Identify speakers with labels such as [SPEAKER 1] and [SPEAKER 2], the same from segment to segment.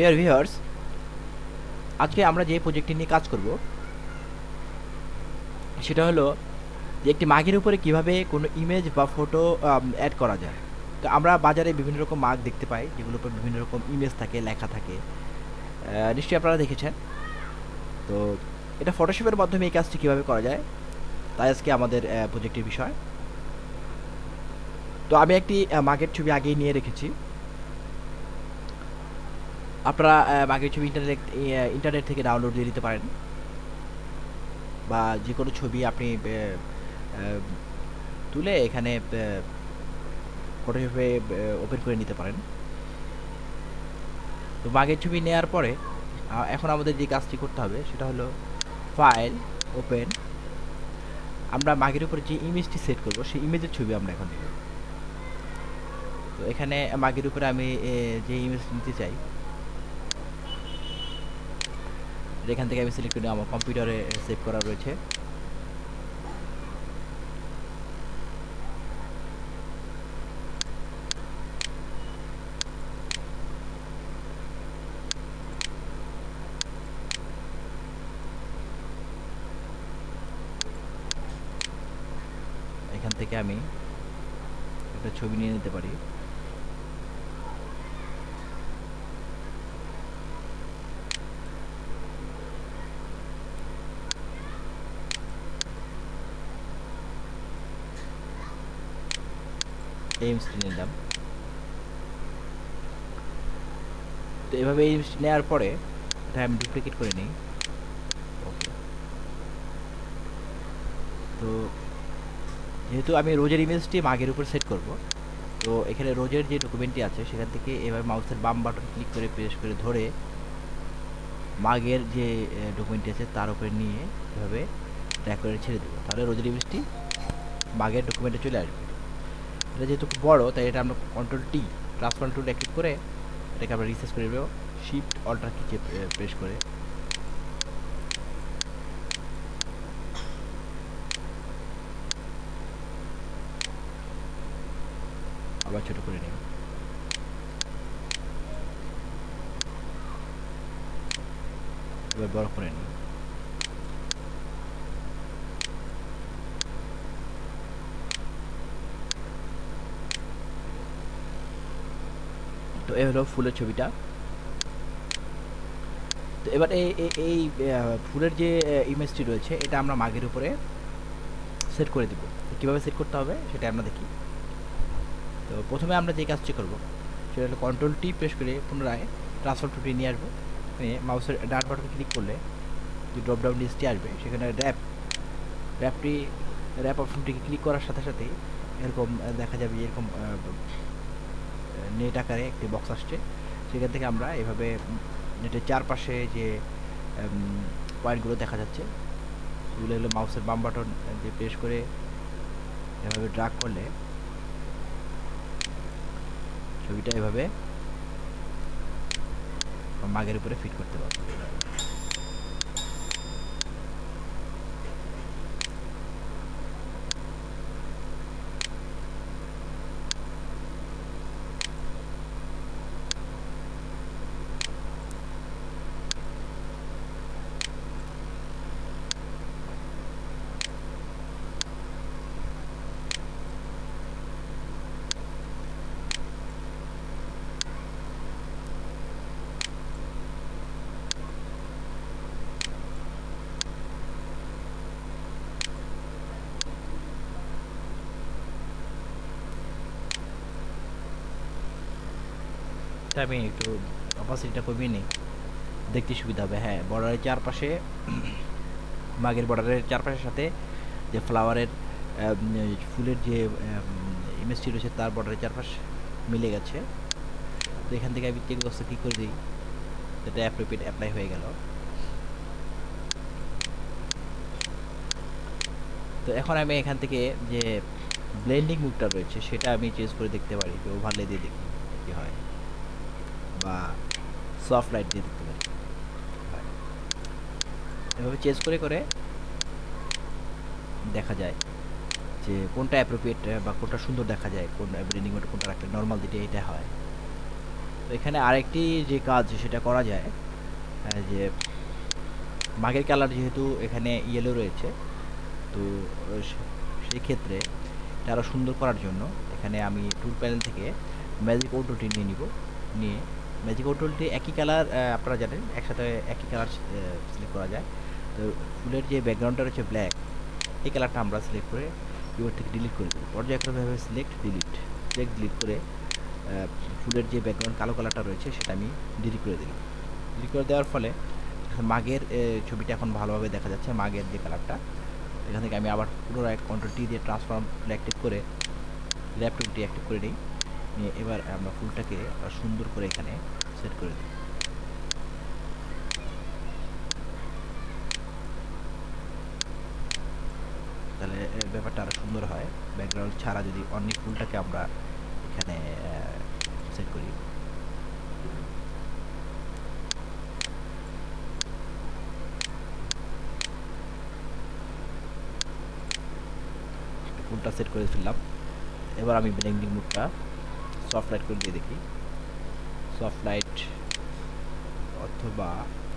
[SPEAKER 1] Dear viewers, আজকে আমরা যে প্রজেক্টটি নিয়ে কাজ করব সেটা হলো যে একটি মাগের উপরে কিভাবে কোনো ইমেজ বা ফটো অ্যাড করা যায়। তো আমরা বাজারে বিভিন্ন রকম মাগ দেখতে পাই যেগুলোর উপর বিভিন্ন রকম ইমেজ থাকে, লেখা থাকে, নিশ্চয়ই আপনারা দেখেছেন। তো এটা ফটোশপের মাধ্যমে এই কাজটি কীভাবে করা যায় তাই আজকে আমাদের প্রজেক্টের বিষয়। তো আমি একটি মাগের ছবি আগেই নিয়ে রেখেছি। আপনারা মাগের ছবি ইন্টারনেট থেকে ডাউনলোড দিয়ে দিতে পারেন, বা যে কোনো ছবি আপনি তুলে এখানে ফটোশপে ওপেন করে নিতে পারেন। তো মাগের ছবি নেওয়ার পরে এখন আমাদের যে কাজটি করতে হবে সেটা হলো ফাইল, ওপেন। আমরা মাগের উপরে যে ইমেজটি সেট করব সেই ইমেজের ছবি আমরা এখন নেব। তো এখানে মাগের উপরে আমি যে ইমেজ নিতে চাই এখান থেকে আমি সিলেক্ট করে আমার কম্পিউটারে সেভ করা রয়েছে। এখান থেকে আমি একটা ছবি নিয়ে নিতে পারি। এই ইমেজটি নিলাম। তো এভাবে এই ইমেজটি নেওয়ার পরে এটা আমি ডুপ্লিকেট করে নিই। ওকে। তো যেহেতু আমি রোজের ইমেজটি মাগের উপর সেট করব, তো এখানে রোজের যে ডকুমেন্টটি আছে সেখান থেকে এবার মাউসের বাম বাটন ক্লিক করে প্রেস করে ধরে মাগের যে ডকুমেন্টটি আছে তার উপরে নিয়ে এভাবে ড্র্যাগ করে ছেড়ে দেবো, তাহলে রোজের ইমেজটি মাগের ডকুমেন্টে চলে আসবে। এটা যেহেতু খুব বড় তাই এটা আমরা কন্ট্রোল টি ট্রান্সফার টুল ক্লিক করে এটাকে আমরা রিসার্চ করে দেবো, শিফট অল্টার কি প্রেস করে। আবার ছোট করে নিই। এবার বড় করে নিই। তো এই হলো ফুলের ছবিটা। তো এবার এই ফুলের যে ইমেজটি রয়েছে এটা আমরা মাগের উপরে সেট করে দিব। কীভাবে সেট করতে হবে সেটা আমরা দেখি। তো প্রথমে আমরা যে কাজটি করব সেটা হলো কন্ট্রোল টি প্রেস করে পুনরায় ট্রান্সফার টুলটি নিয়ে আসবো। মাউসের ডান বাটন ক্লিক করলে যে ড্রপ ডাউন লিস্টটি আসবে সেখানে র্যাপ অপশনটিকে ক্লিক করার সাথে সাথেই এরকম দেখা যাবে যে এরকম নেট আকারে একটি বক্স আসছে। সেখান থেকে আমরা এভাবে নেটের চারপাশে যে পয়েন্টগুলো দেখা যাচ্ছে সেগুলো হলো মাউসের বাম বাটন দিয়ে প্রেস করে এভাবে ড্র্যাগ করলে ছবিটা এভাবে মাগের উপরে ফিট করতে পারবো। আমি একটু অপাসিটিটা কমিয়ে নিই, দেখতে সুবিধা হবে। হ্যাঁ, বর্ডারের চারপাশে মাগের বর্ডারের চারপাশের সাথে যে ফ্লাওয়ারের ফুলের যে ইমেজটি রয়েছে তার বর্ডারের চারপাশ মিলে গেছে। তো এখান থেকে আমি চেক বক্সে ক্লিক করে দিই, এটা অ্যাপ্লাই হয়ে গেল। তো এখন আমি এখান থেকে যে ব্লেন্ডিং মুডটা রয়েছে সেটা আমি চেঞ্জ করে দেখতে পারি, ওভারলে দিয়ে দেখি কি হয়, বা সফট লাইট দিয়ে দেখতে পারি। এভাবে চেঞ্জ করে করে দেখা যায় যে কোনটা অ্যাপ্রোপ্রিয়েট বা কোনটা সুন্দর দেখা যায়, কোন ব্লেন্ডিং মোড কোনটা রাখলে নর্মাল দিতে এটা হয়। তো এখানে আরেকটি যে কাজ সেটা করা যায়, যে মাগের কালার যেহেতু এখানে ইয়েলো রয়েছে, তো সেই ক্ষেত্রে এটা আরও সুন্দর করার জন্য এখানে আমি টুল প্যানেল থেকে ম্যাজিক আউটডোরটি নিয়ে নিব। নিয়ে ম্যাজিক আউটডোরটি একই কালার, আপনারা জানেন একসাথে একই কালার সিলেক্ট করা যায়। তো ফুলের যে ব্যাকগ্রাউন্ডটা রয়েছে ব্ল্যাক, এই কালারটা আমরা সিলেক্ট করে কিবোর্ড থেকে ডিলিট করে দেবো। পর্যায়ক্রমভাবে সিলেক্ট ডিলিট করে ফুলের যে ব্যাকগ্রাউন্ড কালো কালারটা রয়েছে সেটা আমি ডিলিট করে দিলাম। ডিলিট করে দেওয়ার ফলে মাগের ছবিটা এখন ভালোভাবে দেখা যাচ্ছে, মাগের যে কালারটা। এখান থেকে আমি আবার পুনরায় কন্ট্রোল টি দিয়ে ট্রান্সফর্ম অ্যাক্টিভ করে ল্যাপ টুলটি অ্যাক্টিভ করে নিই। নিয়ে এবার আমরা ফুলটাকে সুন্দর করে এখানে সেট করে দিই। তাহলে ব্যাপারটা আরও সুন্দর হয়। ব্যাকগ্রাউন্ড ছাড়া যদি অন্য ফুলটাকে আমরা এখানে সেট করি, ফুলটা সেট করে ফেললাম। এবার আমি ব্লেন্ডিং মোডটা সফট লাইট করে দিয়ে দেখি। সফট লাইট অথবা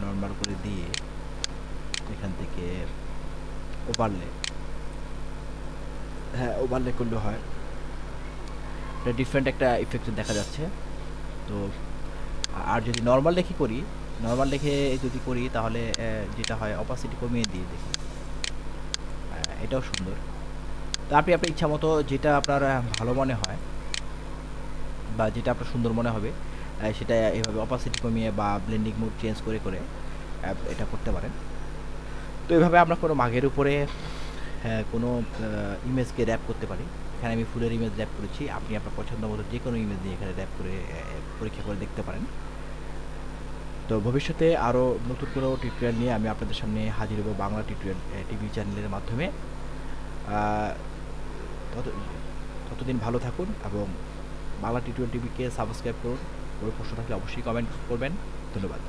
[SPEAKER 1] নর্মাল করে দিয়ে এখান থেকে ওভারলে, হ্যাঁ ওভারলে করলে হয়, এটা ডিফারেন্ট একটা ইফেক্ট দেখা যাচ্ছে। তো আর যদি নর্মাল রেখে করি, নর্মাল রেখে যদি করি তাহলে যেটা হয় অপাসিটি কমিয়ে দিয়ে দেখি, এটাও সুন্দর। তা আপনি আপনার ইচ্ছা মতো যেটা আপনার ভালো মনে হয় বা যেটা আপনার সুন্দর মনে হবে সেটা এভাবে অপাসিটি কমিয়ে বা ব্লেন্ডিং মোড চেঞ্জ করে করে এটা করতে পারেন। তো এভাবে আমরা কোনো মাগের উপরে কোনো ইমেজকে র্যাপ করতে পারি। এখানে আমি ফুলের ইমেজ র্যাপ করেছি, আপনি আপনার পছন্দ মতো যে কোনো ইমেজ নিয়ে এখানে র্যাপ করে পরীক্ষা করে দেখতে পারেন। তো ভবিষ্যতে আরও নতুন কোনো টিউটোরিয়াল নিয়ে আমি আপনাদের সামনে হাজির হব বাংলা টিউটোরিয়াল টিভি চ্যানেলের মাধ্যমে। ততদিন ভালো থাকুন এবং বাংলা টিউটোরিয়াল টিভিকে সাবস্ক্রাইব করুন। কোনো প্রশ্ন থাকলে অবশ্যই কমেন্ট করবেন। ধন্যবাদ।